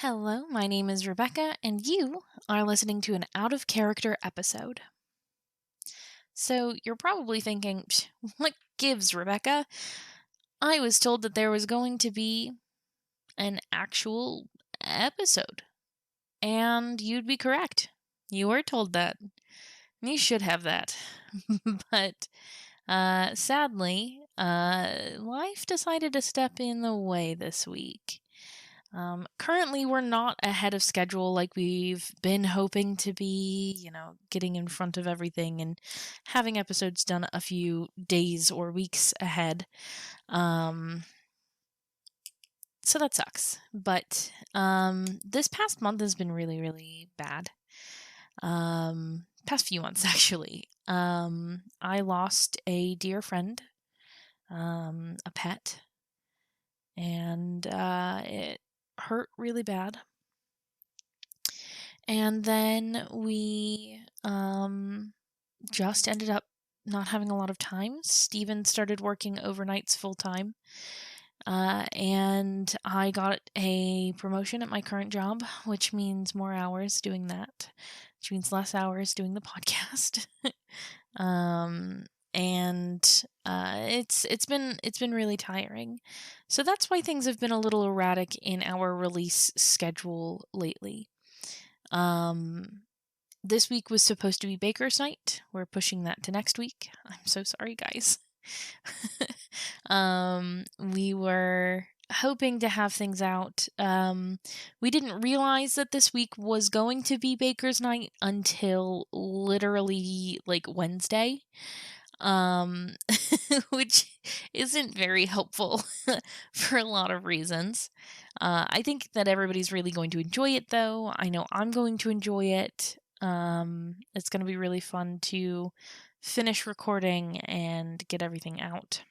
Hello, my name is Rebecca, and you are listening to an out of character episode. So you're probably thinking, what gives, Rebecca? I was told that there was going to be an actual episode. And you'd be correct. You were told that. You should have that. But sadly, life decided to step in the way this week. Currently, we're not ahead of schedule like we've been hoping to be, getting in front of everything and having episodes done a few days or weeks ahead. So that sucks. But this past month has been really, really bad. Past few months, actually. I lost a dear friend, a pet, and it hurt really bad. And then we just ended up not having a lot of time. Steven started working overnights full time. And I got a promotion at my current job, which means more hours doing that, which means less hours doing the podcast. It's been really tiring. So that's why things have been a little erratic in our release schedule lately. This week was supposed to be Baker's Night. We're pushing that to next week. I'm so sorry, guys. We were hoping to have things out. We didn't realize that this week was going to be Baker's Night until literally like Wednesday. Which isn't very helpful for a lot of reasons. I think that everybody's really going to enjoy it, though. I know I'm going to enjoy it. It's going to be really fun to finish recording and get everything out.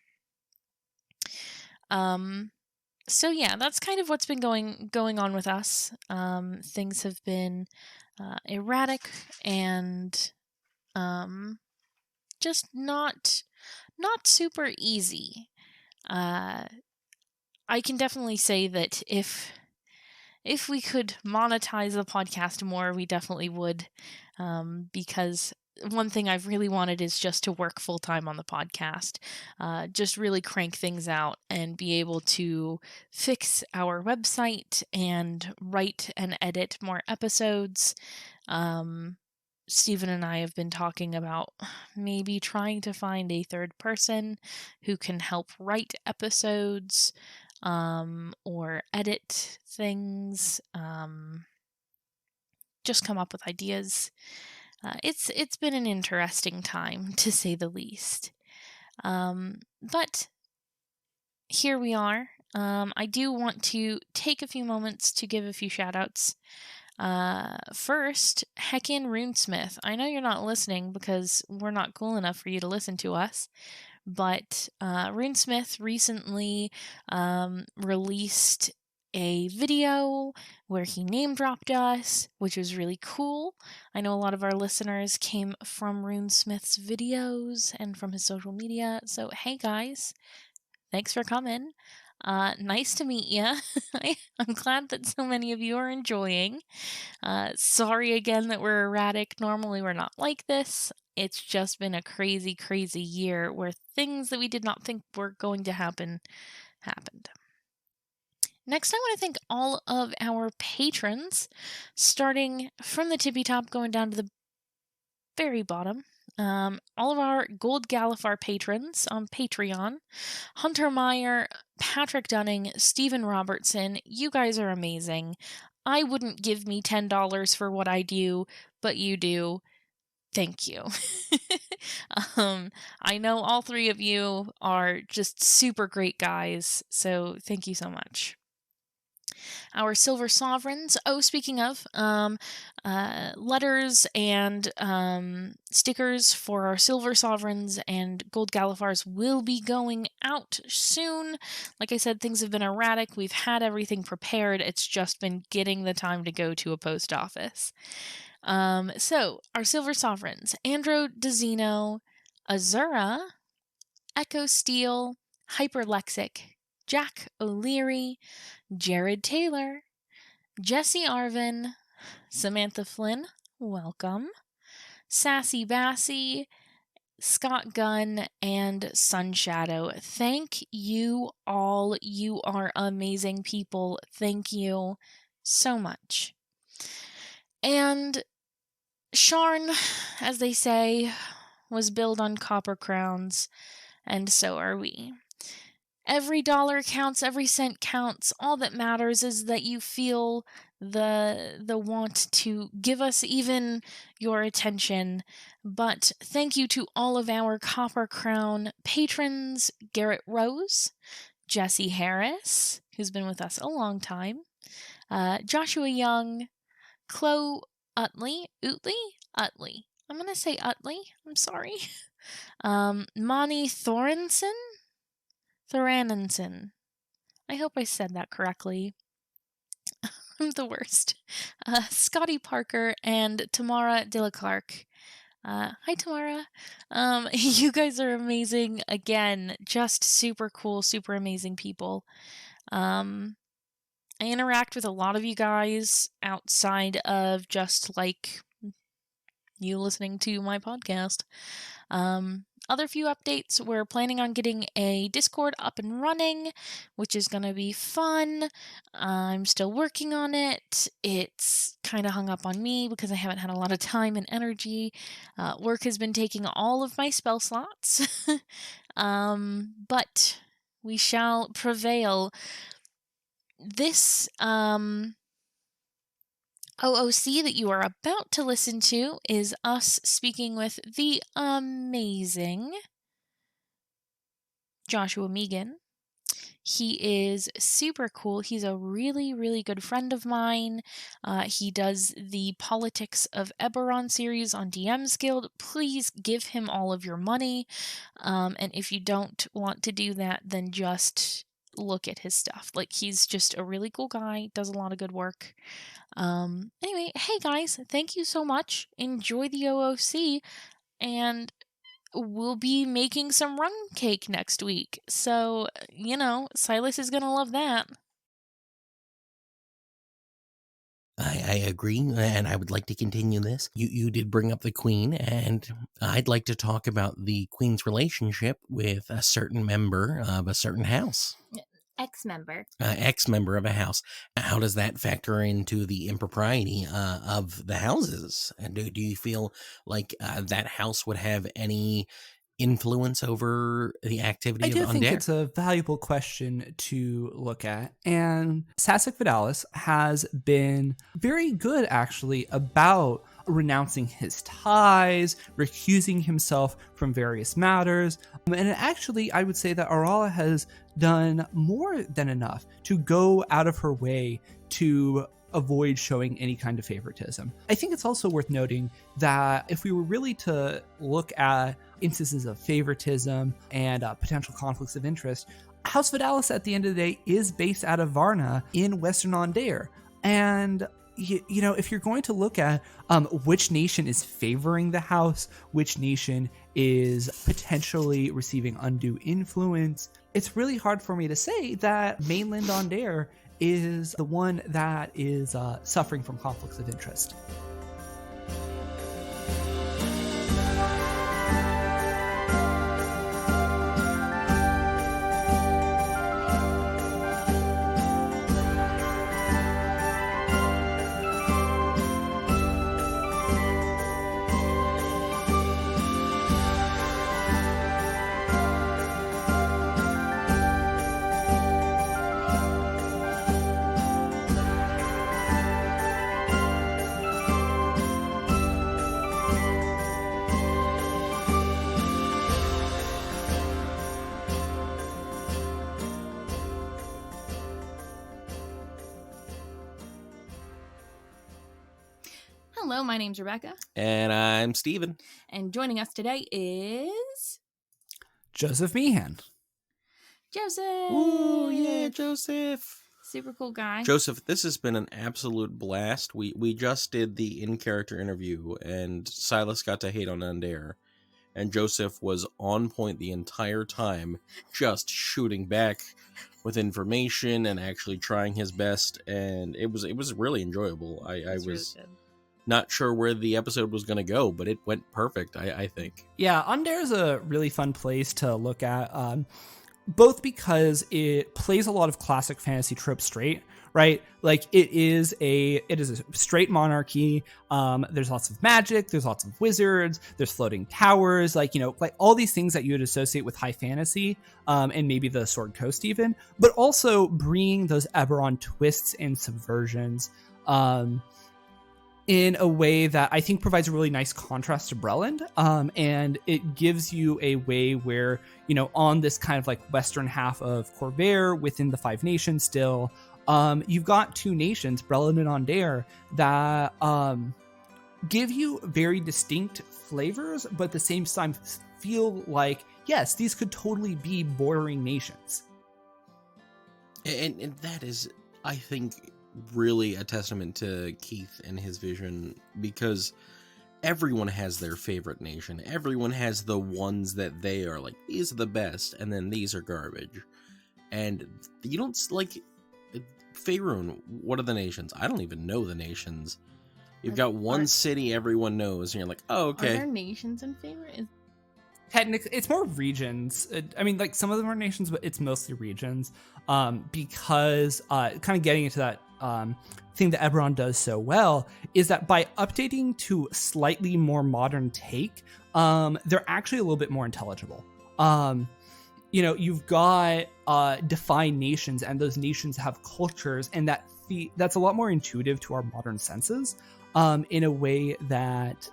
So yeah, that's kind of what's been going on with us. Things have been erratic and just not super easy. I can definitely say that if we could monetize the podcast more, we definitely would, because one thing I've really wanted is just to work full time on the podcast, just really crank things out and be able to fix our website and write and edit more episodes. Steven and I have been talking about maybe trying to find a third person who can help write episodes, or edit things, just come up with ideas. It's been an interesting time, to say the least. But here we are. I do want to take a few moments to give a few shout-outs. First, Heckin' Runesmith. I know you're not listening because we're not cool enough for you to listen to us, but Runesmith recently released a video where he name dropped us, which was really cool. I know a lot of our listeners came from Runesmith's videos and from his social media, so hey guys, thanks for coming. Nice to meet you. I'm glad that so many of you are enjoying. Sorry again that we're erratic. Normally we're not like this. It's just been a crazy, crazy year where things that we did not think were going to happen, happened. Next, I want to thank all of our patrons, starting from the tippy top, going down to the very bottom. All of our Gold Galifar patrons on Patreon, Hunter Meyer, Patrick Dunning, Stephen Robertson, you guys are amazing. I wouldn't give me $10 for what I do, but you do. Thank you. I know all three of you are just super great guys, so thank you so much. Our Silver Sovereigns. Oh, speaking of, letters and stickers for our Silver Sovereigns and Gold Galifars will be going out soon. Like I said, things have been erratic. We've had everything prepared. It's just been getting the time to go to a post office. So, our Silver Sovereigns. Andro Dezino, Azura, Echo Steel, Hyperlexic, Jack O'Leary, Jared Taylor, Jesse Arvin, Samantha Flynn, welcome. Sassy Bassy, Scott Gunn, and Sunshadow. Thank you all. You are amazing people. Thank you so much. And Sharn, as they say, was built on copper crowns, and so are we. Every dollar counts, every cent counts. All that matters is that you feel the want to give us even your attention. But thank you to all of our Copper Crown patrons: Garrett Rose, Jesse Harris, who's been with us a long time, Joshua Young, Chloe Utley. I'm going to say Utley. I'm sorry. Moni Thorensen. I hope I said that correctly. I'm the worst. Scotty Parker and Tamara Dillaclark. Hi, Tamara. You guys are amazing. Again, just super cool, super amazing people. I interact with a lot of you guys outside of just like you listening to my podcast. Other few updates, we're planning on getting a Discord up and running, which is going to be fun. I'm still working on it. It's kind of hung up on me because I haven't had a lot of time and energy. Work has been taking all of my spell slots. But we shall prevail. This OOC that you are about to listen to is us speaking with the amazing Joshua Meehan. He is super cool. He's a really, really good friend of mine. He does the Politics of Eberron series on DMsGuild. Please give him all of your money. And if you don't want to do that, then just look at his stuff. Like, he's just a really cool guy, does a lot of good work. Anyway, hey guys, thank you so much. Enjoy the OOC, and we'll be making some rum cake next week. So, Silas is gonna love that. I agree, and I would like to continue this. You did bring up the Queen, and I'd like to talk about the Queen's relationship with a certain member of a certain house. Ex-member of a house. How does that factor into the impropriety of the houses? And do you feel like that house would have any influence over the activity of Undead? I do think it's a valuable question to look at. And Sasek Vidalis has been very good, actually, about renouncing his ties, recusing himself from various matters. And actually, I would say that Aurora has done more than enough to go out of her way to avoid showing any kind of favoritism. I think it's also worth noting that if we were really to look at instances of favoritism and potential conflicts of interest, House Vidalis at the end of the day is based out of Varna in Western Ondair. And if you're going to look at which nation is favoring the house, which nation is potentially receiving undue influence, it's really hard for me to say that mainland Ondair is the one that is suffering from conflicts of interest. Hello, my name's Rebecca. And I'm Steven. And joining us today is... Joseph Meehan. Joseph! Ooh, yeah, Joseph! Super cool guy. Joseph, this has been an absolute blast. We just did the in-character interview, and Silas got to hate on Undair. and Joseph was on point the entire time, just shooting back with information and actually trying his best, and it was really enjoyable. I was Really not sure where the episode was going to go, but it went perfect, I think. Yeah, Undere is a really fun place to look at, both because it plays a lot of classic fantasy tropes straight, right? Like it is a straight monarchy. There's lots of magic, there's lots of wizards, there's floating towers, like all these things that you would associate with high fantasy, and maybe the Sword Coast even, but also bringing those Eberron twists and subversions, in a way that I think provides a really nice contrast to Breland. And it gives you a way where, on this kind of like western half of Corvair within the Five Nations still, you've got two nations, Breland and Undere, that give you very distinct flavors, but at the same time feel like, yes, these could totally be bordering nations. And that is, I think, really a testament to Keith and his vision, because everyone has their favorite nation. Everyone has the ones that they are like, these are the best, and then these are garbage. And you don't like Faerun. What are the nations? I don't even know the nations. You've got one city everyone knows, and you're like, oh, okay. Are there nations in favorite? Technically, it's more regions. I mean, like some of them are nations, but it's mostly regions. Because kind of getting into that thing that Eberron does so well is that by updating to slightly more modern take, they're actually a little bit more intelligible. You've got defined nations, and those nations have cultures, and that's a lot more intuitive to our modern senses, in a way that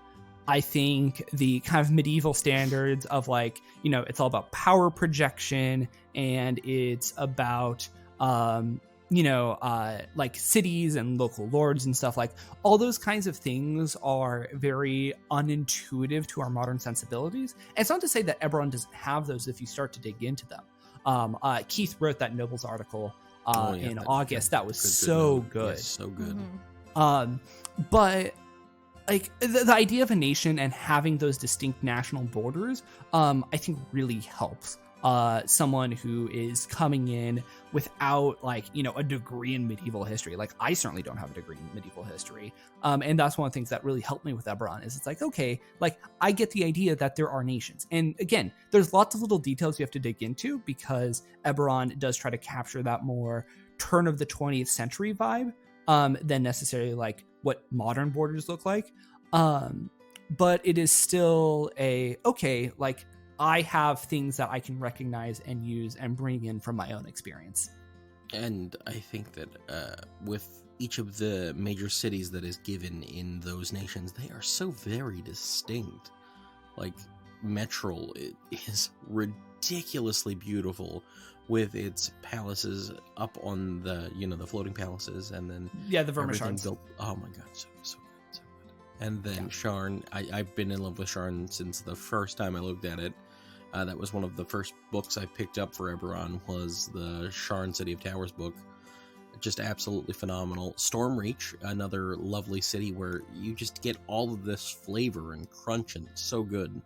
I think the kind of medieval standards of like, it's all about power projection, and it's about, like cities and local lords and stuff, like all those kinds of things are very unintuitive to our modern sensibilities. And it's not to say that Eberron doesn't have those if you start to dig into them. Keith wrote that Nobles article in August. That was so good. Yes, so good. Mm-hmm. But like the idea of a nation and having those distinct national borders, I think really helps someone who is coming in without like, a degree in medieval history. Like I certainly don't have a degree in medieval history. And that's one of the things that really helped me with Eberron is it's like, okay, like I get the idea that there are nations. And again, there's lots of little details you have to dig into because Eberron does try to capture that more turn of the 20th century vibe, than necessarily like what modern borders look like. But it is still okay, like I have things that I can recognize and use and bring in from my own experience. And I think that with each of the major cities that is given in those nations, they are so very distinct. Like Metrol is ridiculously beautiful with its palaces up on the, the floating palaces, and then the Vermishards. Oh my god, so good. And then Sharn, I've been in love with Sharn since the first time I looked at it. That was one of the first books I picked up for Eberron, was the Sharn City of Towers book. Just absolutely phenomenal. Stormreach, another lovely city where you just get all of this flavor and crunch, and it's so good.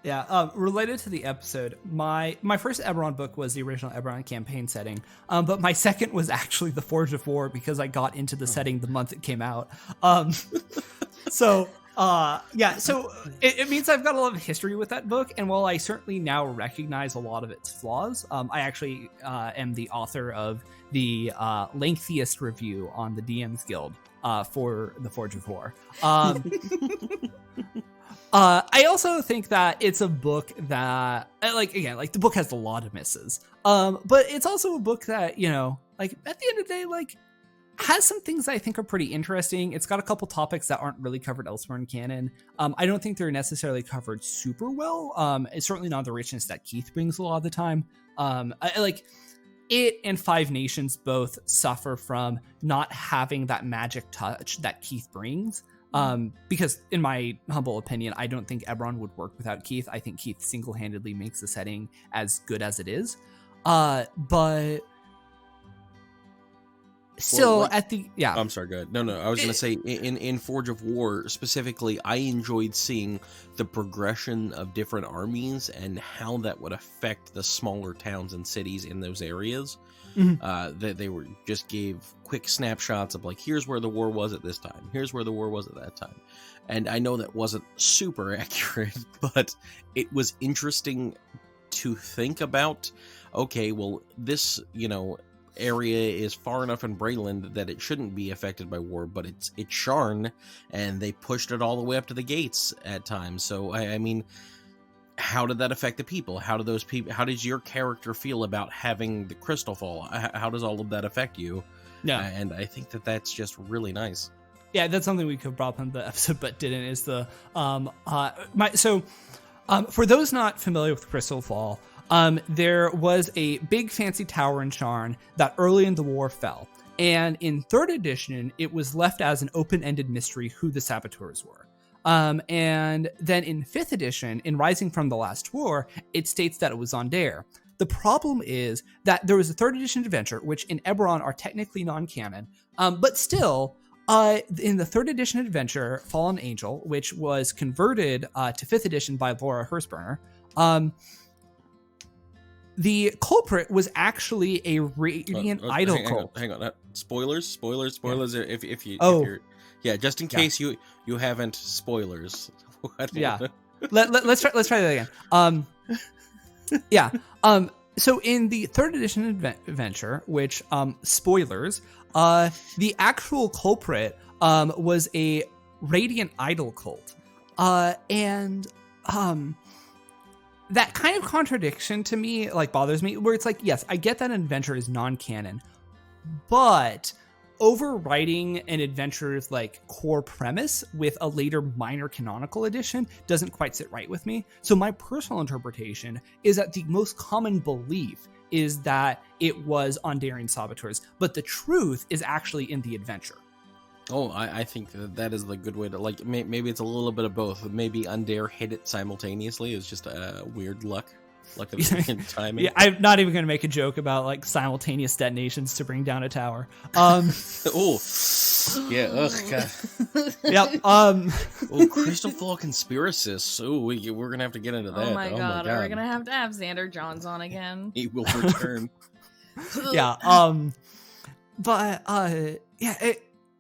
Yeah, related to the episode, my first Eberron book was the original Eberron Campaign setting, but my second was actually The Forge of War because I got into the setting the month it came out. So it means I've got a lot of history with that book, and while I certainly now recognize a lot of its flaws, I actually am the author of the lengthiest review on the DMsGuild for The Forge of War. I also think that it's a book that, the book has a lot of misses, but it's also a book that, at the end of the day, has some things I think are pretty interesting. It's got a couple topics that aren't really covered elsewhere in canon. I don't think they're necessarily covered super well. It's certainly not the richness that Keith brings a lot of the time. It and Five Nations both suffer from not having that magic touch that Keith brings. Because in my humble opinion, I don't think Eberron would work without Keith. I think Keith single-handedly makes the setting as good as it is. But still like- at the yeah. I'm sorry, go ahead. No, I was going to say, in Forge of War, specifically, I enjoyed seeing the progression of different armies and how that would affect the smaller towns and cities in those areas. That they were just gave quick snapshots of like, here's where the war was at this time, here's where the war was at that time. And I know that wasn't super accurate, but it was interesting to think about. Okay, well, this, area is far enough in Brayland that it shouldn't be affected by war, but it's Sharn, and they pushed it all the way up to the gates at times. So I mean, how did that affect the people? How does your character feel about having the crystal fall? How does all of that affect you? Yeah. And I think that that's just really nice. Yeah, that's something we could brought up in the episode, but didn't. Is the for those not familiar with Crystal Fall, there was a big fancy tower in Sharn that early in the war fell, and in 3rd edition, it was left as an open-ended mystery who the saboteurs were. And then in 5th edition, in Rising from the Last War, it states that it was Ondair. The problem is that there was a 3rd edition adventure, which in Eberron are technically non-canon, but still, in the 3rd edition adventure, Fallen Angel, which was converted to 5th edition by Laura Hirschberner, the culprit was actually a radiant idol cult. Hang on. Spoilers. Yeah. If Oh. you're, yeah, just in case you haven't spoilers. Yeah. Let's try that again. Yeah. So in the 3rd edition adventure, which spoilers, the actual culprit was a radiant idol cult, and that kind of contradiction to me bothers me. Where it's like, yes, I get that an adventure is non-canon, but overwriting an adventure's core premise with a later minor canonical edition doesn't quite sit right with me. So my personal interpretation is that the most common belief is that it was Ondarian saboteurs, but the truth is actually in the adventure. Oh, I think that is the good way to, maybe it's a little bit of both. Maybe Undair hit it simultaneously. It's just weird luck of the timing. Yeah, I'm not even going to make a joke about simultaneous detonations to bring down a tower. Oh, yeah. Ugh. God. Yep. Oh, Crystal Fall conspiracists. Oh, we're gonna have to get into that. Oh my god, are we gonna have to have Xander Johns on again? He will return. Yeah. But yeah.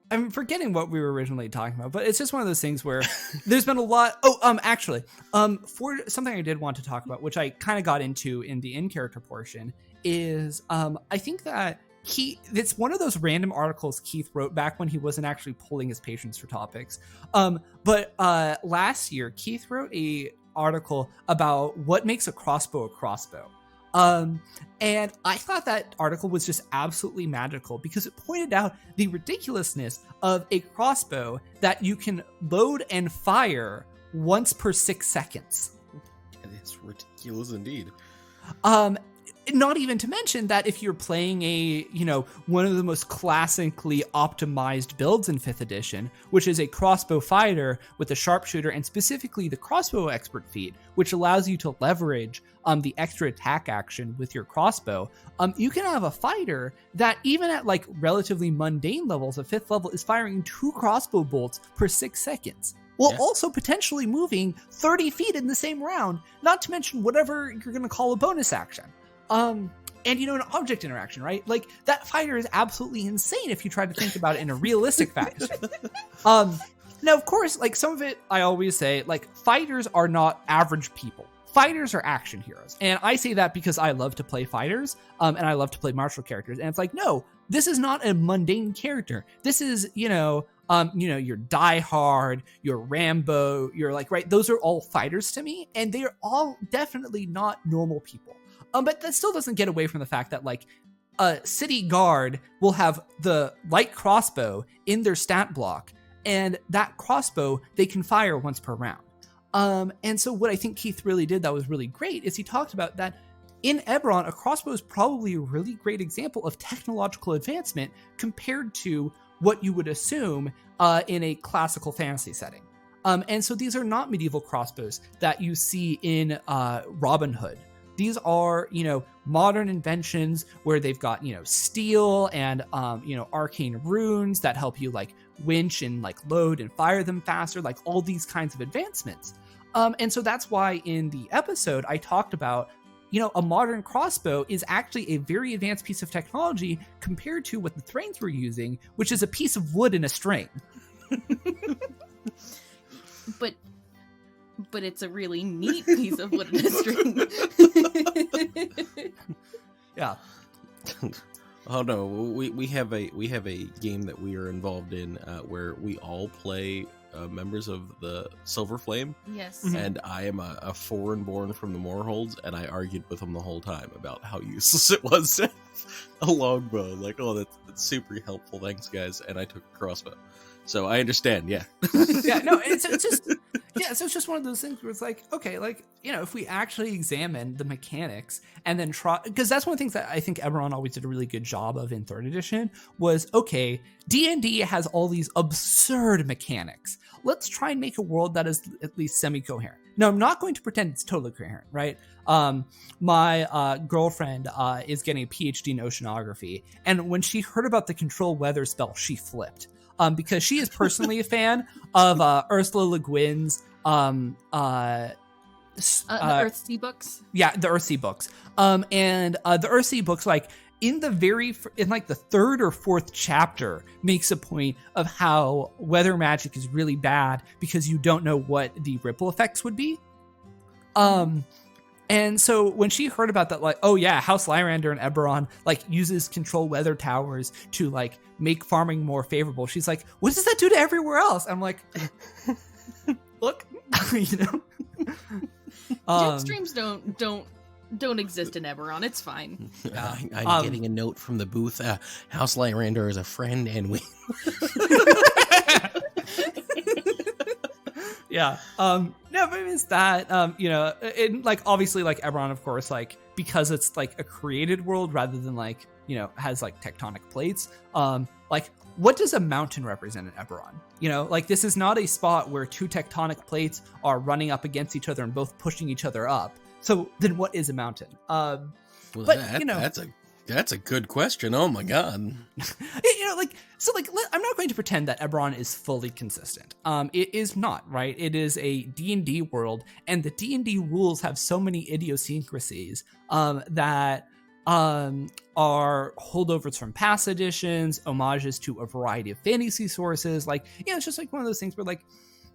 I'm forgetting what we were originally talking about, but it's just one of those things where there's been a lot. Oh, actually, for something I did want to talk about, which I kind of got into in the in-character portion, is I think that it's one of those random articles Keith wrote back when he wasn't actually pulling his patrons for topics. But last year, Keith wrote a article about what makes a crossbow. And I thought that article was just absolutely magical because it pointed out the ridiculousness of a crossbow that you can load and fire once per 6 seconds. It's ridiculous indeed. Not even to mention that if you're playing one of the most classically optimized builds in 5th edition, which is a crossbow fighter with a sharpshooter and specifically the crossbow expert feat, which allows you to leverage the extra attack action with your crossbow, you can have a fighter that even at relatively mundane levels of 5th level is firing 2 crossbow bolts per 6 seconds. While also potentially moving 30 feet in the same round, not to mention whatever you're going to call a bonus action. And an object interaction, right? That fighter is absolutely insane if you try to think about it in a realistic fashion. Now, of course, some of it, I always say, fighters are not average people. Fighters are action heroes. And I say that because I love to play fighters, and I love to play martial characters. And it's no, this is not a mundane character. This is, your Die Hard, your Rambo, right? Those are all fighters to me, and they are all definitely not normal people. But that still doesn't get away from the fact that a city guard will have the light crossbow in their stat block, and that crossbow they can fire once per round. And so what I think Keith really did that was really great is he talked about that in Eberron, a crossbow is probably a really great example of technological advancement compared to what you would assume in a classical fantasy setting. And so these are not medieval crossbows that you see in Robin Hood. These are, modern inventions where they've got, steel and, arcane runes that help you like winch and like load and fire them faster, like all these kinds of advancements. And so that's why in the episode I talked about, a modern crossbow is actually a very advanced piece of technology compared to what the Thrains were using, which is a piece of wood and a string. But it's a really neat piece of wood and a string. Yeah. Oh no, we have a game that we are involved in where we all play members of the Silver Flame. Yes. And I am a foreign-born from the Moorholds, and I argued with him the whole time about how useless it was to have a longbow. Like, oh, that's super helpful, thanks guys. And I took a crossbow. So I understand, yeah. Yeah, no, it's just so it's just one of those things where it's like, okay, like, if we actually examine the mechanics and then try, because that's one of the things that I think Eberron always did a really good job of in 3rd edition was, okay, D&D has all these absurd mechanics. Let's try and make a world that is at least semi-coherent. Now, I'm not going to pretend it's totally coherent, right? My girlfriend is getting a PhD in oceanography, and when she heard about the control weather spell, she flipped. Because she is personally a fan of Ursula Le Guin's the Earthsea books. Yeah, the Earthsea books. And the Earthsea books, like in the 3rd or 4th chapter, makes a point of how weather magic is really bad because you don't know what the ripple effects would be. And so when she heard about that, like, oh yeah, House Lyrander and Eberron like uses control weather towers to like make farming more favorable. She's like, what does that do to everywhere else? I'm like, look, Jet streams don't exist in Eberron. It's fine. I'm getting a note from the booth. House Lyrander is a friend, and we. Yeah. No, but it's that, it, like, obviously, like, Eberron, of course, like, because it's, like, a created world rather than, like, has, like, tectonic plates, like, what does a mountain represent in Eberron? Like, this is not a spot where 2 tectonic plates are running up against each other and both pushing each other up. So, then what is a mountain? Well, but, that's a good question. Oh my god. I'm not going to pretend that Eberron is fully consistent. It is not, right? It is a D&D world, and the D&D rules have so many idiosyncrasies that are holdovers from past editions, homages to a variety of fantasy sources. Like, it's just like one of those things where, like,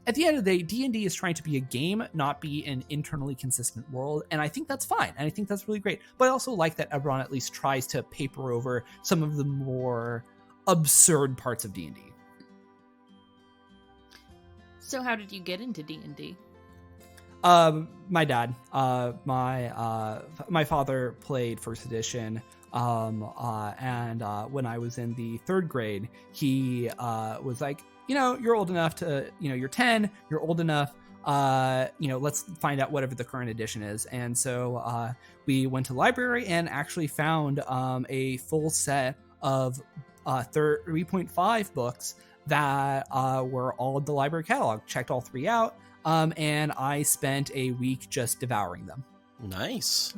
at the end of the day, D&D is trying to be a game, not be an internally consistent world, and I think that's fine, and I think that's really great. But I also like that Eberron at least tries to paper over some of the more absurd parts of D&D. So how did you get into D&D? My dad, my father played 1st edition, and when I was in the 3rd grade, he was like, you're old enough to, you're 10, you're old enough, let's find out whatever the current edition is. And so we went to the library and actually found a full set of 3.5 books that were all in the library catalog, checked all 3 out, and I spent a week just devouring them. Nice.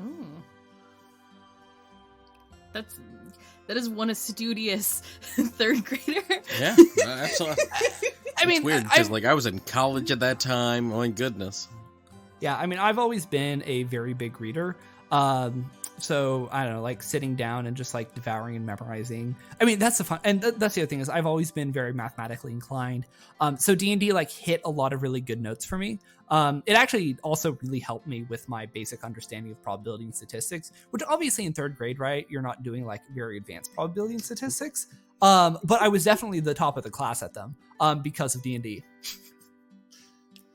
That is one studious 3rd grader. Yeah, absolutely. I mean, it's weird because I was in college at that time. Oh my goodness. Yeah, I mean, I've always been a very big reader. So I don't know, like sitting down and just like devouring and memorizing. I mean, that's the fun, and that's the other thing is I've always been very mathematically inclined. So D&D like hit a lot of really good notes for me. It actually also really helped me with my basic understanding of probability and statistics, which obviously in 3rd grade, right, you're not doing like very advanced probability and statistics. But I was definitely the top of the class at them because of D&D.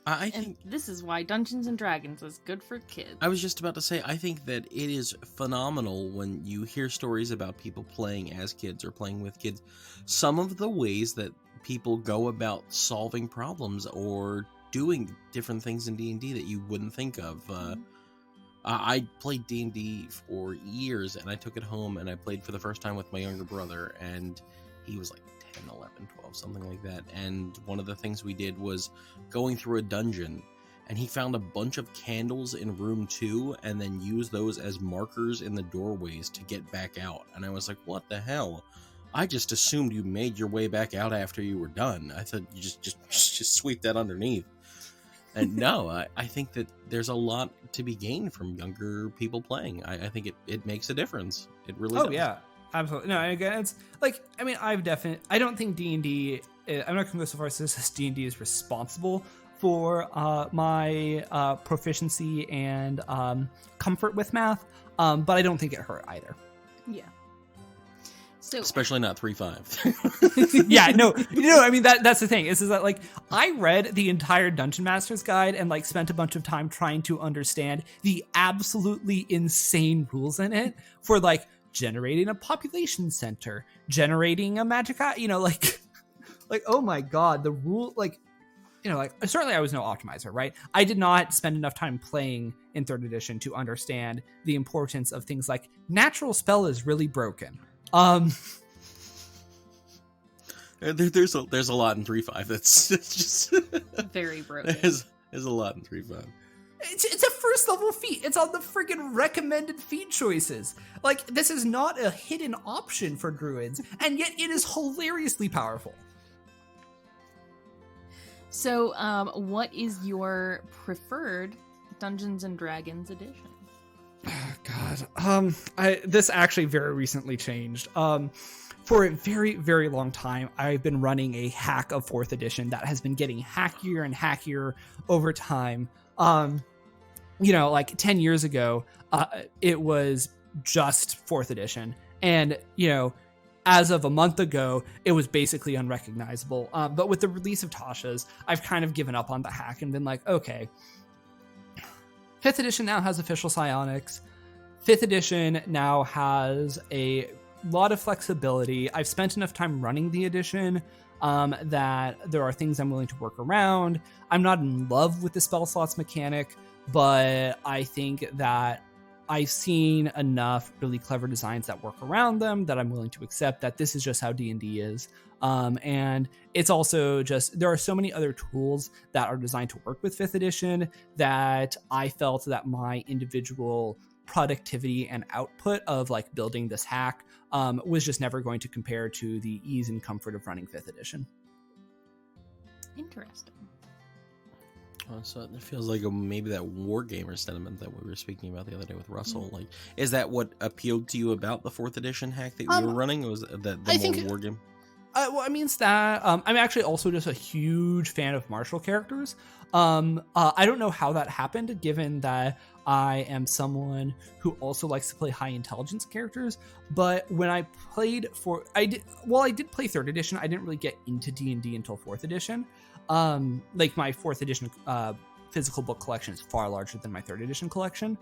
I think this is why Dungeons and Dragons is good for kids. I was just about to say, I think that it is phenomenal when you hear stories about people playing as kids or playing with kids. Some of the ways that people go about solving problems or doing different things in D&D that you wouldn't think of. I played D&D for years, and I took it home, and I played for the first time with my younger brother, and he was like 10, 11, 12, something like that. And one of the things we did was going through a dungeon, and he found a bunch of candles in room 2 and then used those as markers in the doorways to get back out. And I was like, what the hell? I just assumed you made your way back out after you were done. I thought you just sweep that underneath. And no, I think that there's a lot to be gained from younger people playing. I think it makes a difference. It really does. Oh, yeah. Absolutely. No, again, it's like, I mean, I don't think D&D, I'm not going to go so far as to say D&D is responsible for my proficiency and comfort with math, but I don't think it hurt either. Yeah. So, especially not 3.5. Yeah, no, I mean, that's the thing is that like I read the entire Dungeon Master's Guide and like spent a bunch of time trying to understand the absolutely insane rules in it for like generating a population center, generating a magic, like oh my god, the rule, like, like certainly I was no optimizer, right? I did not spend enough time playing in 3rd edition to understand the importance of things like natural spell is really broken. There's a lot in 3.5 that's just very broken. There's a lot in 3.5. It's a first level feat. It's on the friggin' recommended feat choices. Like, this is not a hidden option for druids, and yet it is hilariously powerful. So, what is your preferred Dungeons and Dragons edition? Oh, God. This actually very recently changed. For a very, very long time, I've been running a hack of 4th edition that has been getting hackier and hackier over time. Like 10 years ago, it was just 4th edition. And, as of a month ago, it was basically unrecognizable. But with the release of Tasha's, I've kind of given up on the hack and been like, okay, 5th edition now has official psionics. 5th edition now has a lot of flexibility. I've spent enough time running the edition that there are things I'm willing to work around. I'm not in love with the spell slots mechanic, but I think that I've seen enough really clever designs that work around them that I'm willing to accept that this is just how D&D is. And it's also just, there are so many other tools that are designed to work with 5th edition that I felt that my individual productivity and output of like building this hack was just never going to compare to the ease and comfort of running 5th edition. Interesting. So it feels like maybe that wargamer sentiment that we were speaking about the other day with Russell. Like, is that what appealed to you about the 4th edition hack that you were running? Or was the more wargame? Well, it means that I'm actually also just a huge fan of martial characters. I don't know how that happened, given that I am someone who also likes to play high intelligence characters. But when I played I did play 3rd edition. I didn't really get into D&D until 4th edition. Like my 4th edition physical book collection is far larger than my 3rd edition collection.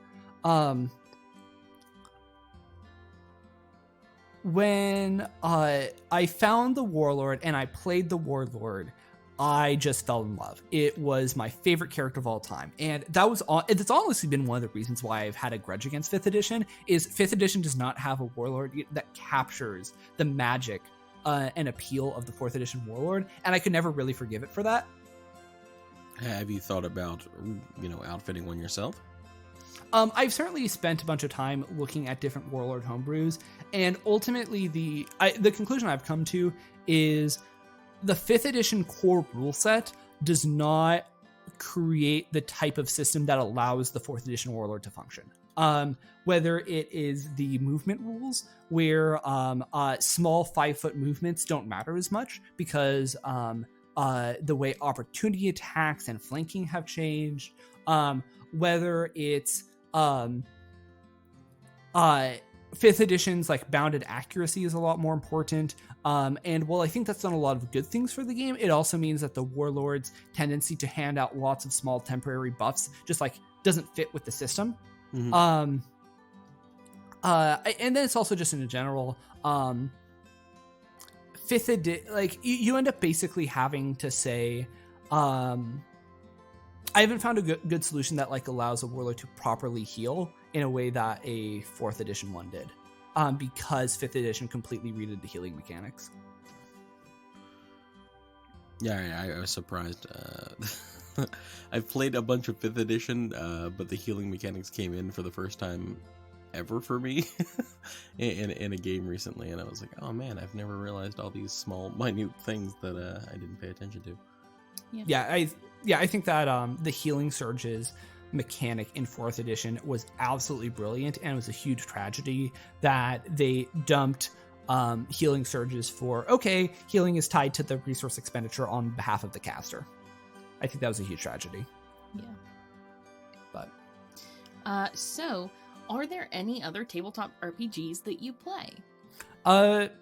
When I found the Warlord and I played the Warlord, I just fell in love. It was my favorite character of all time. And it's honestly been one of the reasons why I've had a grudge against 5th edition, is 5th edition does not have a Warlord that captures the magic and appeal of the 4th edition Warlord, and I could never really forgive it for that. Have you thought about, outfitting one yourself? I've certainly spent a bunch of time looking at different Warlord homebrews, and ultimately the conclusion I've come to is the 5th edition core rule set does not create the type of system that allows the 4th edition Warlord to function. Whether it is the movement rules, where small 5-foot movements don't matter as much because the way opportunity attacks and flanking have changed, whether it's 5th edition's like bounded accuracy is a lot more important. And while I think that's done a lot of good things for the game, it also means that the Warlord's tendency to hand out lots of small temporary buffs just like doesn't fit with the system. Mm-hmm. And then it's also just in general, 5th edition, like you end up basically having to say, I haven't found a good solution that like allows a Warlord to properly heal in a way that a 4th edition one did, because 5th edition completely redid the healing mechanics. Yeah, I was surprised I've played a bunch of 5th edition, but the healing mechanics came in for the first time ever for me in a game recently, and I was like, oh man, I've never realized all these small, minute things that I didn't pay attention to. I think that the healing surges mechanic in 4th edition was absolutely brilliant, and it was a huge tragedy that they dumped healing surges for, okay, healing is tied to the resource expenditure on behalf of the caster. I think that was a huge tragedy. Yeah. But so are there any other tabletop RPGs that you play?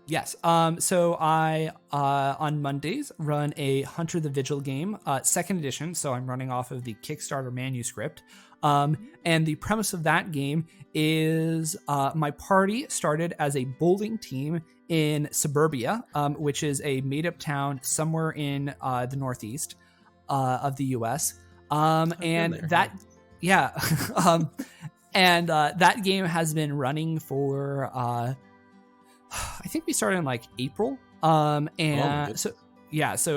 Yes. So I on Mondays run a Hunter the Vigil game, 2nd edition. So I'm running off of the Kickstarter manuscript. And the premise of that game is my party started as a bowling team in Suburbia, which is a made-up town somewhere in the northeast of the U.S. And that, yeah, and that game has been running for I think we started in like April. So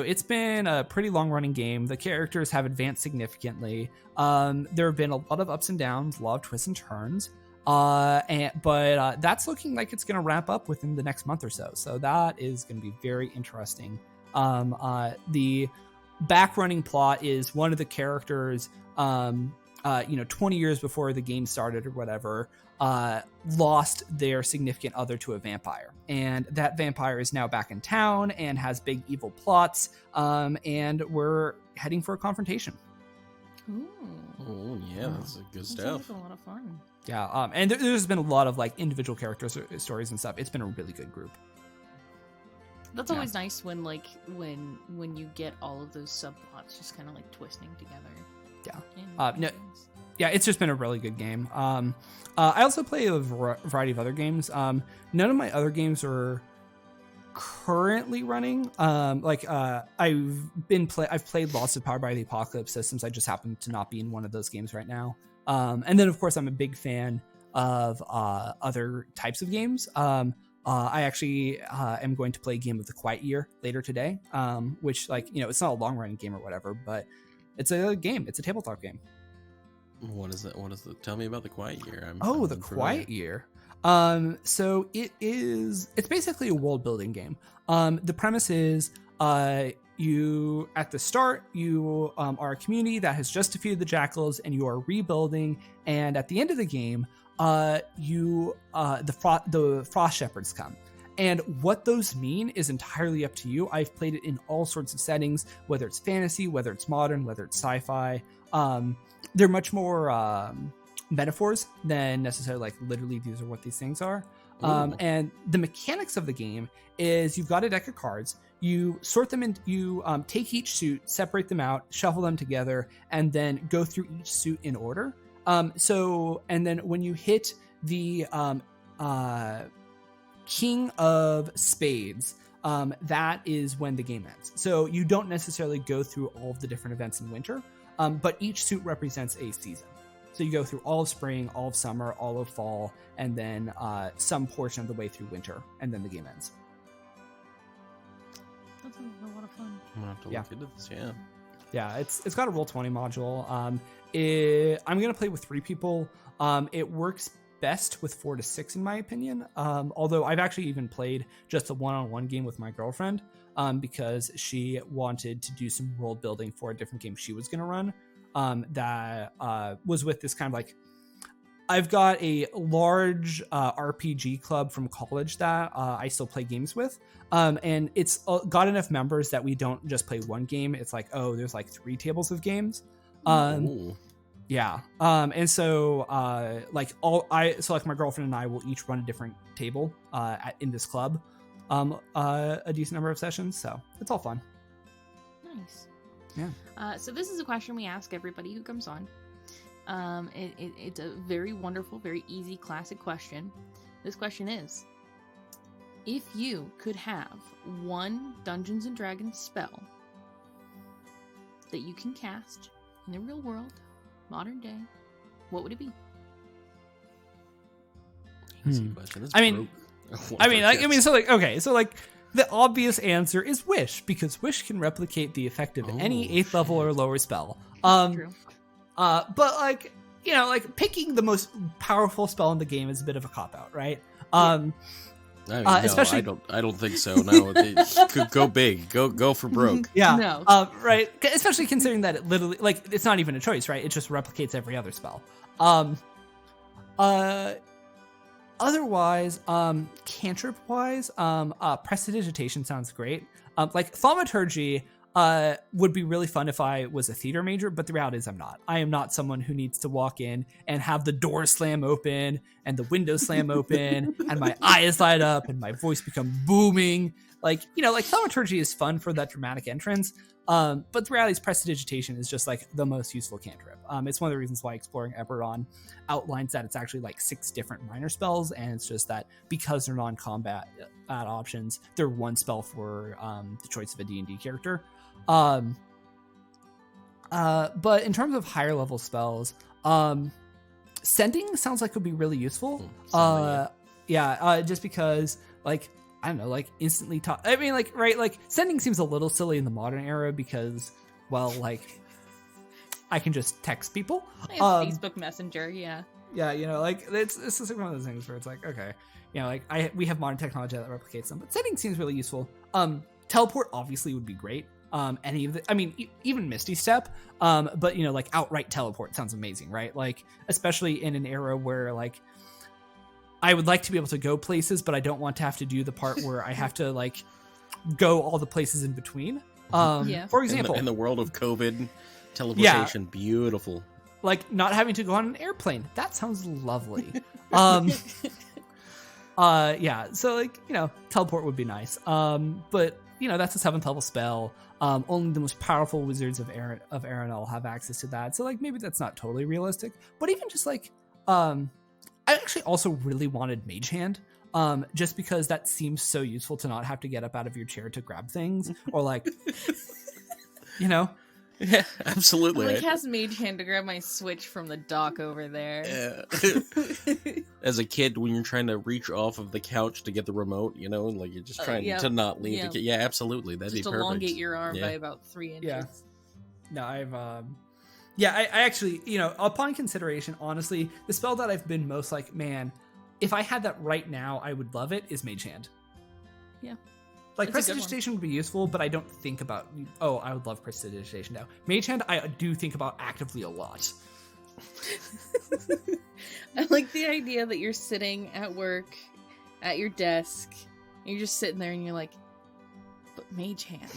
it's been a pretty long running game. The characters have advanced significantly. There have been a lot of ups and downs, a lot of twists and turns. But that's looking like it's going to wrap up within the next month or so. So that is going to be very interesting. The back running plot is one of the characters, 20 years before the game started or whatever, lost their significant other to a vampire. And that vampire is now back in town and has big evil plots. And we're heading for a confrontation. Ooh. Oh, yeah, that's good stuff. Sounds like a lot of fun. Yeah, and there's been a lot of like individual character stories and stuff. It's been a really good group. That's always nice when when you get all of those subplots just kind of like twisting together. Yeah. Yeah, it's just been a really good game. I also play a variety of other games. None of my other games are currently running. I've played lots of Powered by the Apocalypse systems. I just happen to not be in one of those games right now. And then of course I'm a big fan of other types of games. I actually am going to play a game of the Quiet Year later today, which it's not a long running game or whatever, but it's a game. It's a tabletop game. What is it? Tell me about the Quiet Year. The Quiet Year. So it's basically a world building game. The premise is, you at the start, you are a community that has just defeated the jackals and you are rebuilding. And at the end of the game, the frost shepherds come. And what those mean is entirely up to you. I've played it in all sorts of settings, whether it's fantasy, whether it's modern, whether it's sci-fi. They're much more metaphors than necessarily like literally these are what these things are. And the mechanics of the game is you've got a deck of cards, you sort them in, you take each suit, separate them out, shuffle them together, and then go through each suit in order. And then when you hit the King of Spades, that is when the game ends. So you don't necessarily go through all of the different events in winter, but each suit represents a season. So you go through all of spring, all of summer, all of fall, and then some portion of the way through winter, and then the game ends. That sounds like a lot of fun. I'm gonna have to look into this. Yeah. Yeah, it's got a Roll20 module. I'm gonna play with 3 people. It works best with 4 to 6 in my opinion. Although I've actually even played just a one-on-one game with my girlfriend because she wanted to do some world building for a different game she was gonna run. That was with this kind of like, I've got a large RPG club from college that I still play games with. And it's got enough members that we don't just play one game. It's like, there's like 3 tables of games. Yeah. And so my girlfriend and I will each run a different table in this club a decent number of sessions. So it's all fun. Nice. Yeah. So this is a question we ask everybody who comes on. It's a very wonderful, very easy, classic question. This question is, if you could have one Dungeons & Dragons spell that you can cast in the real world, modern day, what would it be? Easy question. So the obvious answer is Wish, because Wish can replicate the effect of any 8th level or lower spell. True. But like, you know, like picking the most powerful spell in the game is a bit of a cop out, right? No, especially, I don't think so. No, could go big, go for broke. yeah, No. right. Especially considering that it literally, like, it's not even a choice, right? It just replicates every other spell. Otherwise, cantrip wise, prestidigitation sounds great. Like thaumaturgy would be really fun if I was a theater major, but the reality is I'm not. I am not someone who needs to walk in and have the door slam open and the window slam open and my eyes light up and my voice become booming. Like, you know, like thaumaturgy is fun for that dramatic entrance. But the reality is prestidigitation is just like the most useful cantrip. It's one of the reasons why exploring Eberron outlines that it's actually like 6 different minor spells, and it's just that because they're non-combat options, they're one spell for the choice of a D&D character. But in terms of higher level spells, sending sounds like it would be really useful. Just because, like, I don't know, like instantly talk. I mean, like, right, like sending seems a little silly in the modern era because, well, like, I can just text people. I have Facebook Messenger, yeah. Yeah, you know, like it's just like one of those things where it's like, okay, you know, like we have modern technology that replicates them, but sending seems really useful. Teleport obviously would be great. Any of the, I mean, even Misty Step, but you know, like outright teleport sounds amazing, right? Like, especially in an era where like I would like to be able to go places, but I don't want to have to do the part where I have to like go all the places in between. For example, in the world of COVID, teleportation, beautiful. Like not having to go on an airplane. That sounds lovely. So like, you know, teleport would be nice. But you know, that's a 7th level spell. Only the most powerful wizards of Arendelle have access to that. So like maybe that's not totally realistic. But even just like I actually also really wanted Mage Hand. Just because that seems so useful to not have to get up out of your chair to grab things. Or like you know. Yeah, absolutely. Like has Mage Hand to grab my Switch from the dock over there. Yeah. As a kid, when you're trying to reach off of the couch to get the remote, you know, like you're just trying to not leave. Yeah. Yeah, absolutely. That'd just be perfect. Elongate your arm by about 3 inches. Yeah. No, I've I actually, you know, upon consideration, honestly, the spell that I've been most like, man, if I had that right now, I would love it, is Mage Hand. Yeah. Like, prestidigitation would be useful, but I don't think about, I would love prestidigitation now. Mage Hand, I do think about actively a lot. I like the idea that you're sitting at work, at your desk, and you're just sitting there and you're like, but Mage Hand.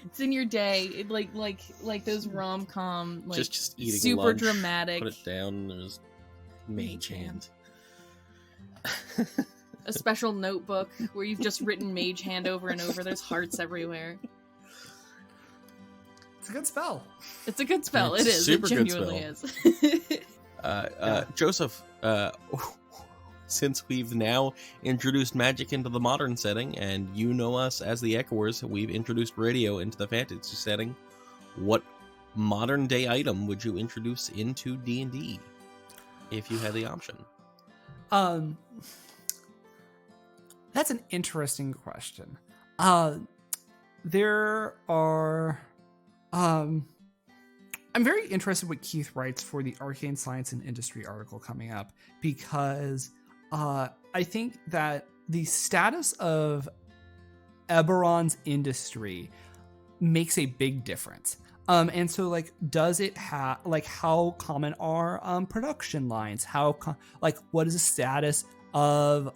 It's in your day, like those rom-com, like just eating super lunch, dramatic. Put it down, there's Mage Hand. A special notebook where you've just written Mage Hand over and over. There's hearts everywhere. It's a good spell. It's a good spell. It's it is. super It genuinely is. Joseph, since we've now introduced magic into the modern setting, and you know us as the Echoers, we've introduced radio into the fantasy setting. What modern day item would you introduce into D&D if you had the option? That's an interesting question. There are... I'm very interested what Keith writes for the Arcane Science and Industry article coming up, because I think that the status of Eberron's industry makes a big difference. And so, like, does it have, like, how common are production lines? What is the status of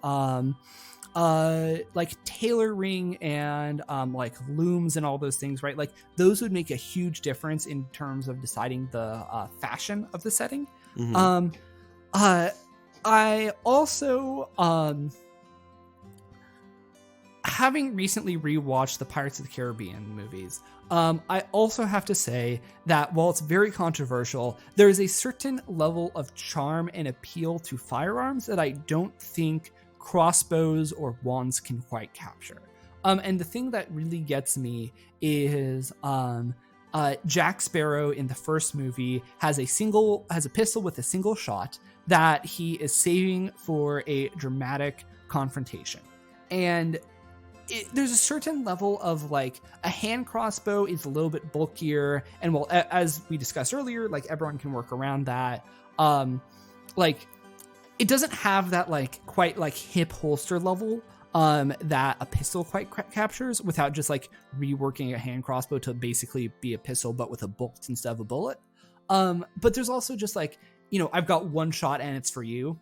like tailoring and like looms and all those things, right? Like those would make a huge difference in terms of deciding the fashion of the setting. Mm-hmm. I also having recently rewatched the Pirates of the Caribbean movies, I also have to say that while it's very controversial, there is a certain level of charm and appeal to firearms that I don't think crossbows or wands can quite capture. And the thing that really gets me is Jack Sparrow in the first movie has a pistol with a single shot that he is saving for a dramatic confrontation. and there's a certain level of like a hand crossbow is a little bit bulkier, and well, as we discussed earlier, like Eberron can work around that. Like it doesn't have that like quite like hip holster level that a pistol quite captures without just like reworking a hand crossbow to basically be a pistol but with a bolt instead of a bullet. But there's also just like, you know, I've got one shot and it's for you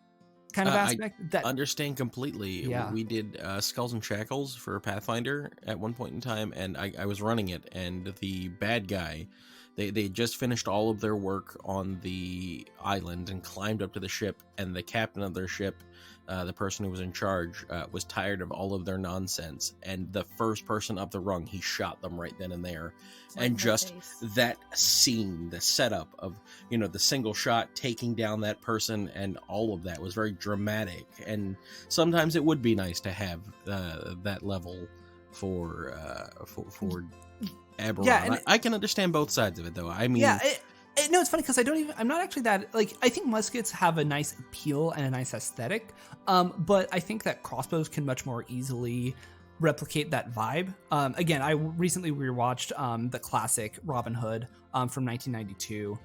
kind of aspect. I that understand completely. Yeah. We did Skulls and Shackles for Pathfinder at one point in time, and I was running it, and the bad guy, they just finished all of their work on the island and climbed up to the ship, and the captain of their ship, the person who was in charge, was tired of all of their nonsense, and the first person up the rung, he shot them right then and there. Right And in the just face. that scene, the setup of, you know, the single shot taking down that person and all of that was very dramatic. And sometimes it would be nice to have that level for Eberron. Yeah, and I can understand both sides of it, though. I mean, yeah, no, it's funny because I'm not actually that, like, I think muskets have a nice appeal and a nice aesthetic, but I think that crossbows can much more easily replicate that vibe. Again, I recently rewatched the classic Robin Hood from 1992,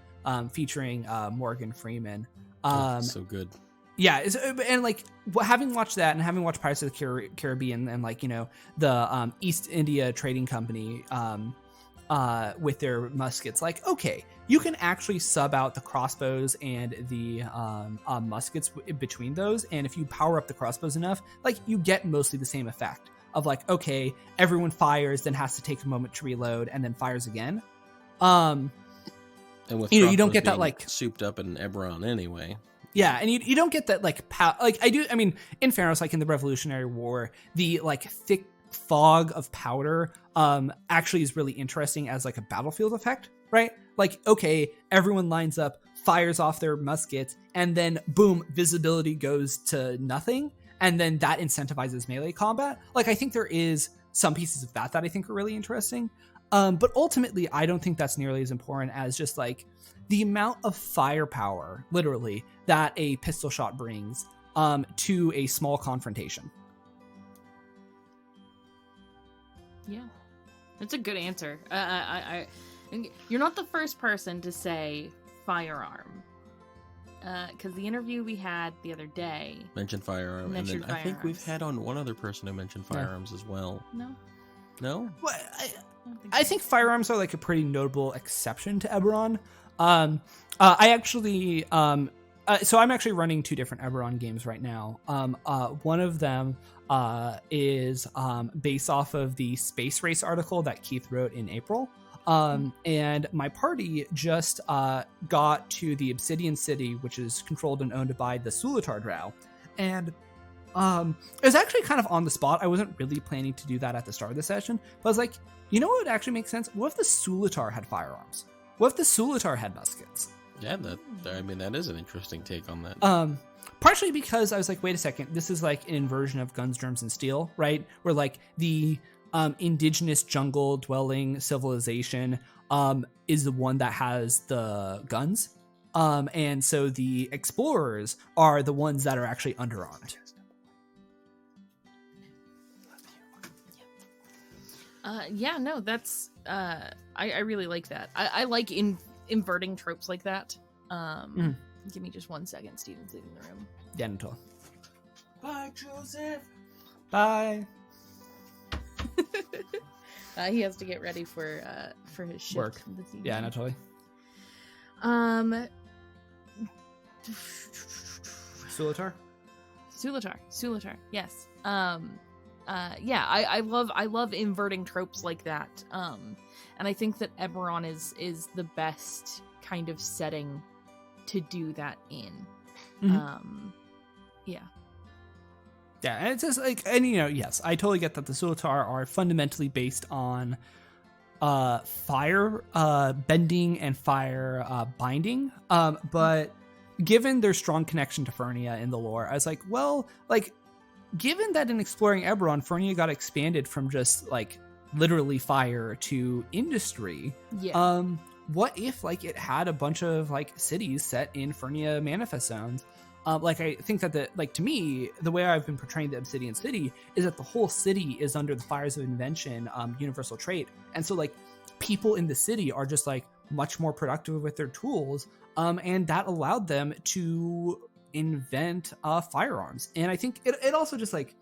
featuring Morgan Freeman. so good. Yeah, and like having watched that and having watched Pirates of the Caribbean and like, you know, the East India Trading Company with their muskets, like, okay, you can actually sub out the crossbows and the muskets between those, and if you power up the crossbows enough, like, you get mostly the same effect of like, okay, everyone fires, then has to take a moment to reload, and then fires again. And with You know, you don't crossbows get that, being like- souped up in Eberron anyway. Yeah, and you don't get that like like I mean, in fairness, like in the Revolutionary War, the like thick fog of powder actually is really interesting as like a battlefield effect, right? Like, okay, everyone lines up, fires off their muskets, and then boom, visibility goes to nothing, and then that incentivizes melee combat. Like, I think there is some pieces of that I think are really interesting, but ultimately I don't think that's nearly as important as just like the amount of firepower, literally, that a pistol shot brings to a small confrontation. Yeah, that's a good answer. You're not the first person to say firearm, because the interview we had the other day Mentioned firearm. Mentioned and then I think we've firearms. had on one other person who mentioned firearms as well. No, No? Well, don't I think firearms are like a pretty notable exception to Eberron. I actually, so I'm actually running two different Eberron games right now. One of them is based off of the space race article that Keith wrote in April. And my party just got to the Obsidian City, which is controlled and owned by the Sulatar Drow. And it was actually kind of on the spot. I wasn't really planning to do that at the start of the session, but I was like, you know what would actually make sense? What if the Sulatar had firearms? What if the Sulatar had muskets? Yeah, I mean, that is an interesting take on that. Partially because I was like, wait a second, this is like an inversion of Guns, Germs, and Steel, right? Where like the indigenous jungle dwelling civilization is the one that has the guns. And so the explorers are the ones that are actually underarmed. yeah, no, that's I really like that. I like inverting tropes like that. Give me just 1 second. Steven's leaving the room. Yeah, no. Bye, Joseph. Bye. He has to get ready for his shift Work. this evening. Yeah, no, totally. Sulatar. Yes. Yeah, I love inverting tropes like that. And I think that Eberron is the best kind of setting to do that in. Yeah. Yeah, and it's just like, and you know, yes, I totally get that the Sulatar are fundamentally based on fire bending and fire binding. But given their strong connection to Fernia in the lore, I was like, well, like, given that in exploring Eberron, Fernia got expanded from just like literally fire to industry. Yeah. What if like it had a bunch of like cities set in Fernia manifest zones? Like, I think that to me, the way I've been portraying the Obsidian City is that the whole city is under the Fires of Invention universal trait. And so, like, people in the city are just, like, much more productive with their tools. And that allowed them to invent firearms. And I think it also just, like,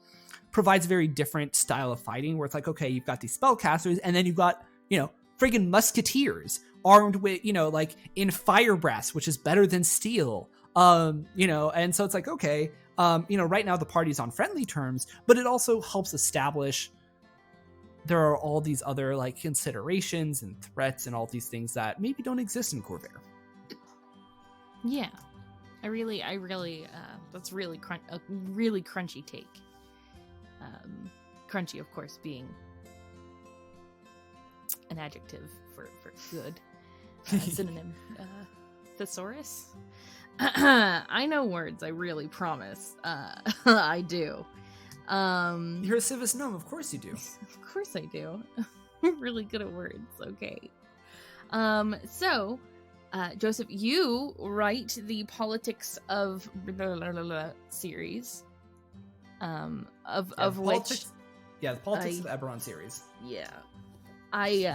provides a very different style of fighting where it's like, okay, you've got these spellcasters, and then you've got, friggin' musketeers armed with, like, in fire brass, which is better than steel. And so it's like, okay, right now the party's on friendly terms, but it also helps establish there are all these other, like, considerations and threats and all these things that maybe don't exist in Corvair. Yeah, I really, that's really a really crunchy take. Crunchy, of course, being an adjective for good. Synonym, thesaurus. I know words, I really promise. I do. You're a civis gnome, of course you do. Of course I do. I'm really good at words, okay. So, Joseph, you write the Politics of series. Of which... Yeah, the Politics of Eberron series. Yeah. I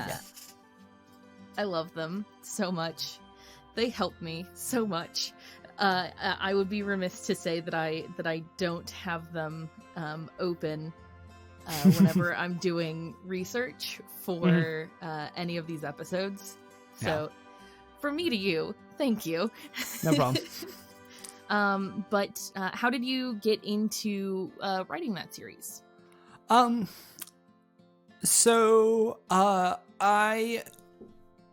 love them so much. They help me so much. I would be remiss to say that I don't have them open whenever I'm doing research for any of these episodes. So, from me to you, thank you. No problem. But how did you get into writing that series? So I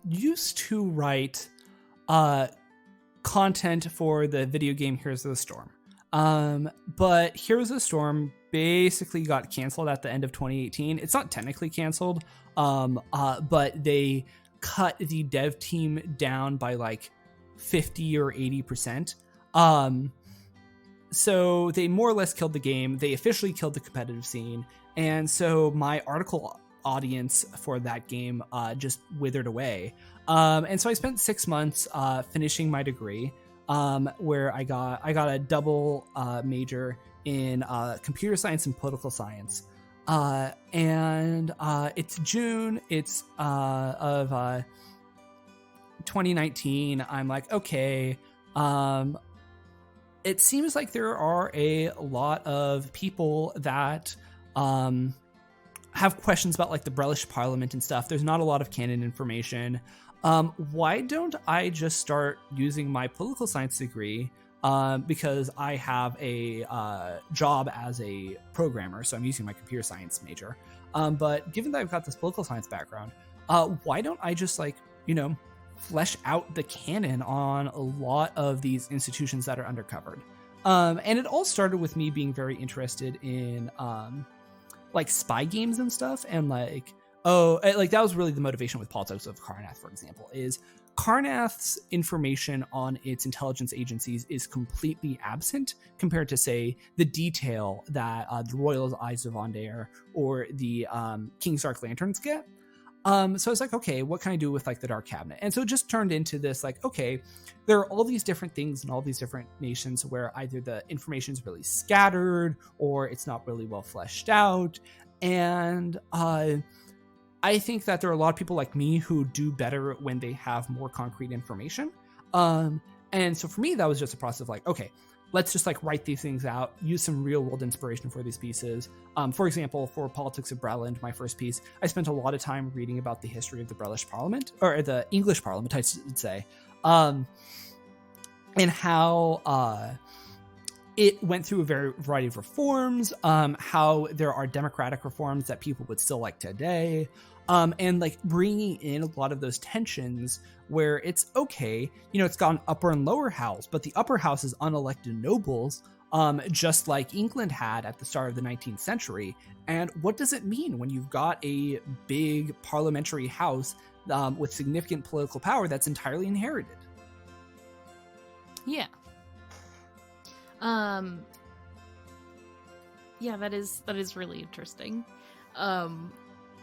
used to write content for the video game Heroes of the Storm. But Heroes of the Storm basically got canceled at the end of 2018. It's not technically canceled, but they cut the dev team down by like 50 or 80%. So they more or less killed the game. They officially killed the competitive scene. And so my article audience for that game just withered away. And so I spent 6 months finishing my degree, where I got a double major in computer science and political science. And it's June. It's of 2019. I'm like, okay. It seems like there are a lot of people that have questions about like the Brelish Parliament and stuff. There's not a lot of canon information. Why don't I just start using my political science degree? Because I have a job as a programmer, so I'm using my computer science major. But given that I've got this political science background, why don't I just flesh out the canon on a lot of these institutions that are undercovered? And it all started with me being very interested in like spy games and stuff, and that was really the motivation with Politics of Karrnath, for example, is Karrnath's information on its intelligence agencies is completely absent compared to, say, the detail that the Royal Eyes of Vondair or the King's Dark Lanterns get. So I was like, okay, what can I do with like the Dark Cabinet? And so it just turned into this like, okay, there are all these different things in all these different nations where either the information is really scattered or it's not really well fleshed out. And I think that there are a lot of people like me who do better when they have more concrete information. And so for me, that was just a process of like, okay, let's just like write these things out, use some real world inspiration for these pieces. For example, for Politics of Breland, my first piece, I spent a lot of time reading about the history of the Brelish Parliament, or the English Parliament, I should say, and how it went through a variety of reforms, how there are democratic reforms that people would still like today, and like bringing in a lot of those tensions where it's okay, it's got an upper and lower house, but the upper house is unelected nobles, just like England had at the start of the 19th century. And what does it mean when you've got a big parliamentary house with significant political power that's entirely inherited? Yeah. Yeah, that is really interesting.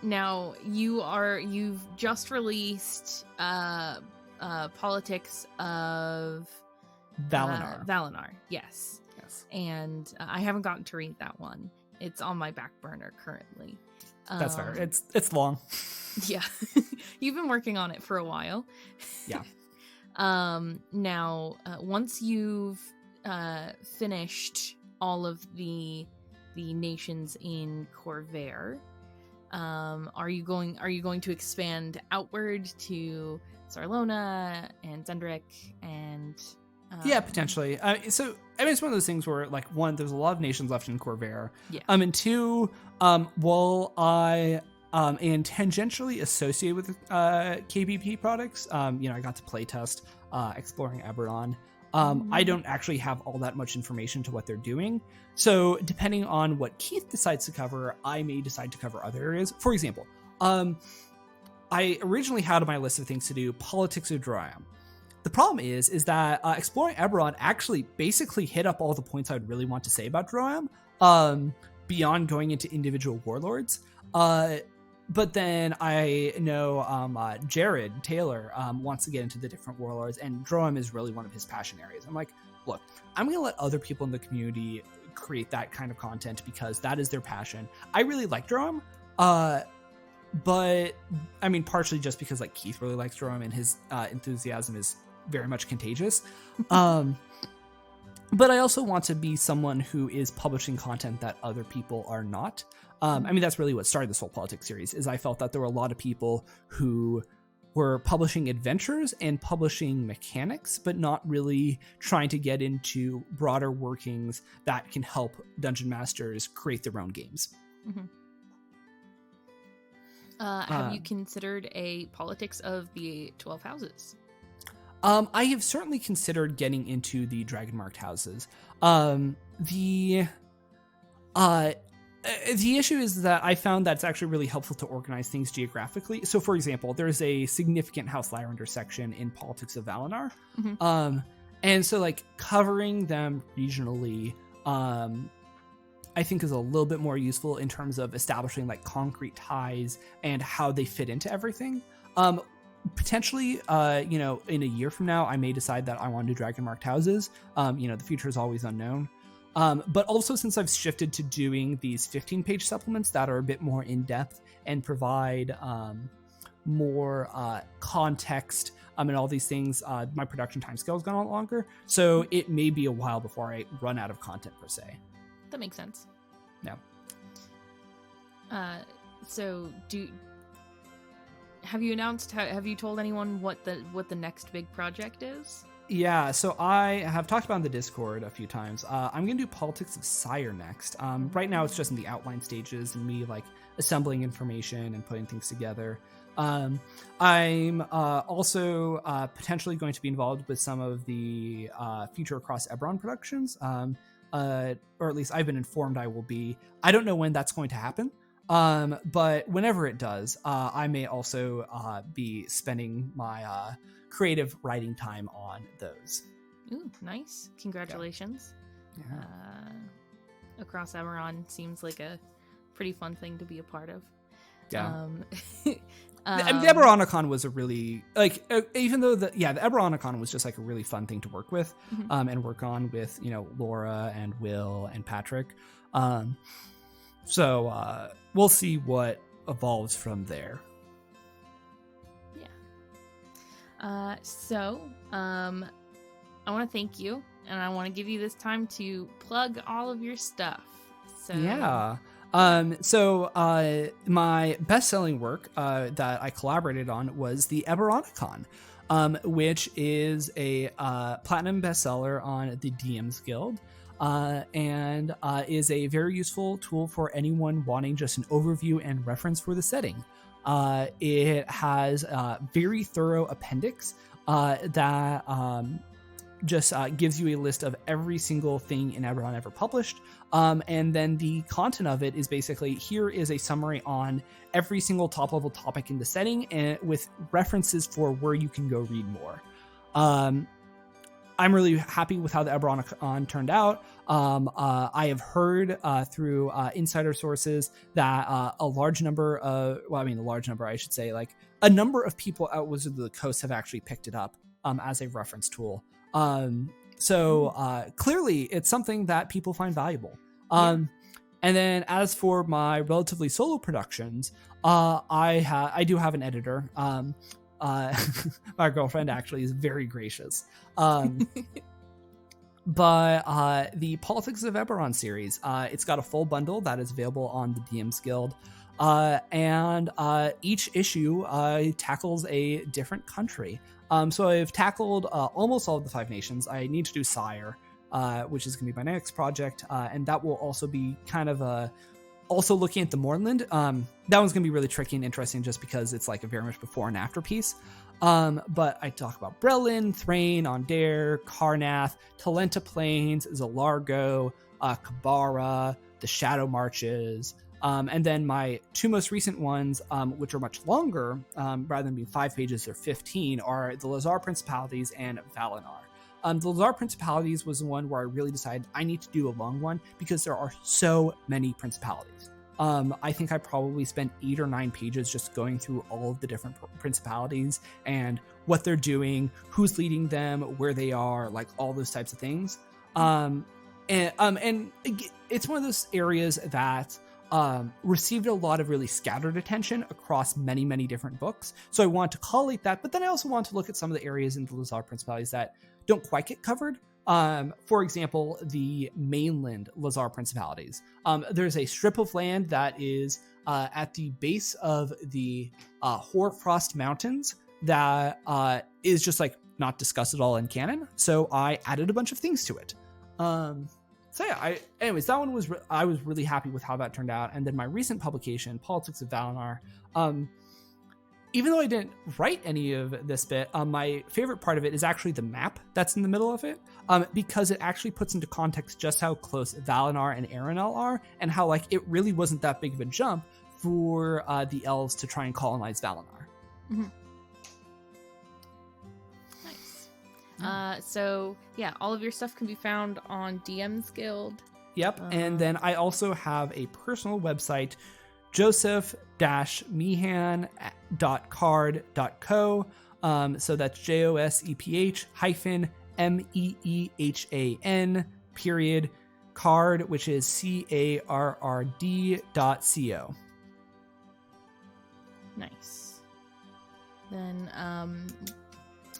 Now you've just released Politics of Valinar, yes. And I haven't gotten to read that one. It's on my back burner currently. That's fair. It's long. Yeah. You've been working on it for a while. Yeah. Now, once you've finished all of the nations in Corvair, are you going to expand outward to Sarlona and Zendrick and yeah, potentially. So I mean, it's one of those things where, like, one, there's a lot of nations left in Corvair. Yeah. And two, while I am tangentially associated with KBP products, I got to playtest exploring Eberron. I don't actually have all that much information to what they're doing. So depending on what Keith decides to cover, I may decide to cover other areas. For example, I originally had on my list of things to do politics of Droiam. The problem is that exploring Eberron actually basically hit up all the points I'd really want to say about Droiam, beyond going into individual warlords. But then I know Jared Taylor wants to get into the different warlords, and Droiam is really one of his passion areas. I'm like, look, I'm going to let other people in the community create that kind of content because that is their passion. I really like Droiam, but I mean, partially just because like Keith really likes Droiam and his enthusiasm is very much contagious. But I also want to be someone who is publishing content that other people are not. I mean, that's really what started this whole politics series, is I felt that there were a lot of people who were publishing adventures and publishing mechanics, but not really trying to get into broader workings that can help dungeon masters create their own games. Mm-hmm. Have you considered a politics of the 12 houses? I have certainly considered getting into the dragon-marked houses. The issue is that I found that it's actually really helpful to organize things geographically. So, for example, there's a significant House Lyrander section in Politics of Valinar. Mm-hmm. And so, like, covering them regionally, I think is a little bit more useful in terms of establishing, like, concrete ties and how they fit into everything. Potentially, in a year from now, I may decide that I want to do dragon-marked houses. The future is always unknown. But also, since I've shifted to doing these 15-page supplements that are a bit more in-depth and provide more context and all these things, my production time scale has gone a lot longer. So it may be a while before I run out of content, per se. That makes sense. Yeah. So have you announced? Have you told anyone what the next big project is? Yeah, so I have talked about in the Discord a few times. I'm going to do Politics of Sire next. Right now, it's just in the outline stages and me like assembling information and putting things together. I'm also potentially going to be involved with some of the Future Across Eberron productions, or at least I've been informed I will be. I don't know when that's going to happen. But whenever it does, I may also be spending my creative writing time on those. Ooh, nice. Congratulations. Yeah. Across Eberron seems like a pretty fun thing to be a part of. Yeah. The Eberronicon was a really, like, even though the Eberronicon was just like a really fun thing to work with, Mm-hmm. and work on with, Laura and Will and Patrick. So we'll see what evolves from there. Yeah. I want to thank you, and I want to give you this time to plug all of your stuff. So Yeah. So my best-selling work that I collaborated on was the Eberronicon, which is a platinum bestseller on the DMsGuild. And is a very useful tool for anyone wanting just an overview and reference for the setting. It has a very thorough appendix that just gives you a list of every single thing in Eberron ever published. And then the content of it is basically, here is a summary on every single top-level topic in the setting, and with references for where you can go read more. I'm really happy with how the Eberronicon turned out. I have heard through insider sources that a number of people out Wizards of the Coast have actually picked it up as a reference tool. So clearly, it's something that people find valuable. And then as for my relatively solo productions, I do have an editor. My girlfriend actually is very gracious. But the Politics of Eberron series, it's got a full bundle that is available on the DMs Guild. And each issue tackles a different country. So I've tackled almost all of the 5 nations. I need to do Sire, which is going to be my next project. And that will also be kind of also looking at the Mournland. That one's going to be really tricky and interesting just because it's like a very much before and after piece. But I talk about Brelin, Thrain, Ondair, Karnath, Talenta Plains, Zalargo, Kabara, the Shadow Marches. And then my 2 most recent ones, which are much longer, rather than being 5 pages, they're 15, are the Lazar Principalities and Valinar. The Lazar Principalities was the one where I really decided I need to do a long one because there are so many principalities. I think I probably spent 8 or 9 pages just going through all of the different principalities and what they're doing, who's leading them, where they are, like all those types of things. And it's one of those areas that received a lot of really scattered attention across many, many different books. So I want to collate that, but then I also want to look at some of the areas in the Lazar Principalities that don't quite get covered. For example, the mainland Lazar Principalities. There's a strip of land that is at the base of the Hoarfrost Mountains that is just like not discussed at all in canon. So I added a bunch of things to it. So yeah, anyways, that one was I was really happy with how that turned out. And then my recent publication, Politics of Valinar, even though I didn't write any of this bit, my favorite part of it is actually the map that's in the middle of it, because it actually puts into context just how close Valinar and Aeronel are, and how like it really wasn't that big of a jump for the elves to try and colonize Valinar. Mm-hmm. So yeah, all of your stuff can be found on DMs Guild. Yep, and then I also have a personal website, joseph-meehan.card.co. So that's JOSEPH-MEEHAN card, which is CARRD.co. Nice. Then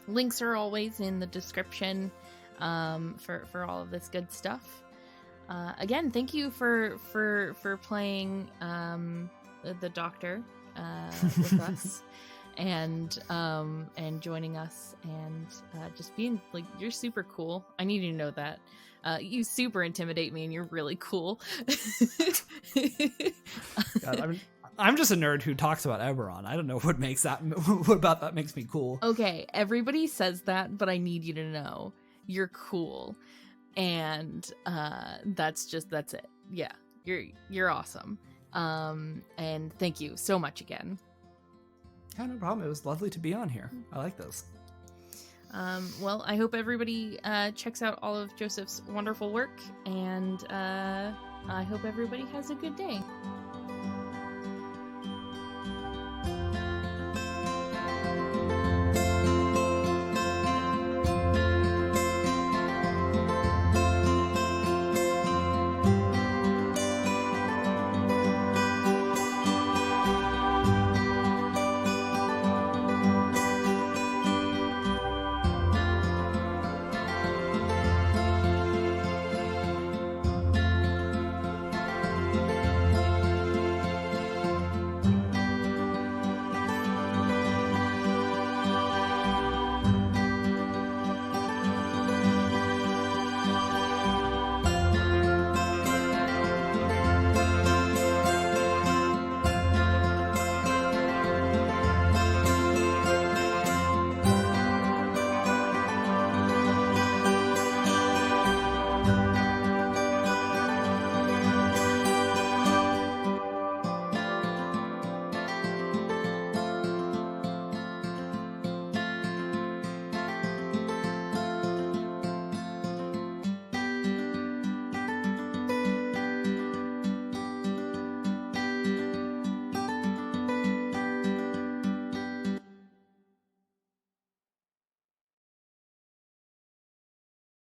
links are always in the description for all of this good stuff. Again, thank you for playing the Doctor with us and joining us and just being like, you're super cool. I need you to know that. You super intimidate me and you're really cool. God, I'm just a nerd who talks about Eberron. I don't know what about that makes me cool. Okay, everybody says that, but I need you to know you're cool. And that's it. Yeah, you're awesome. And thank you so much again. Yeah, no problem. It was lovely to be on here. I like this. Well, I hope everybody checks out all of Joseph's wonderful work, and I hope everybody has a good day.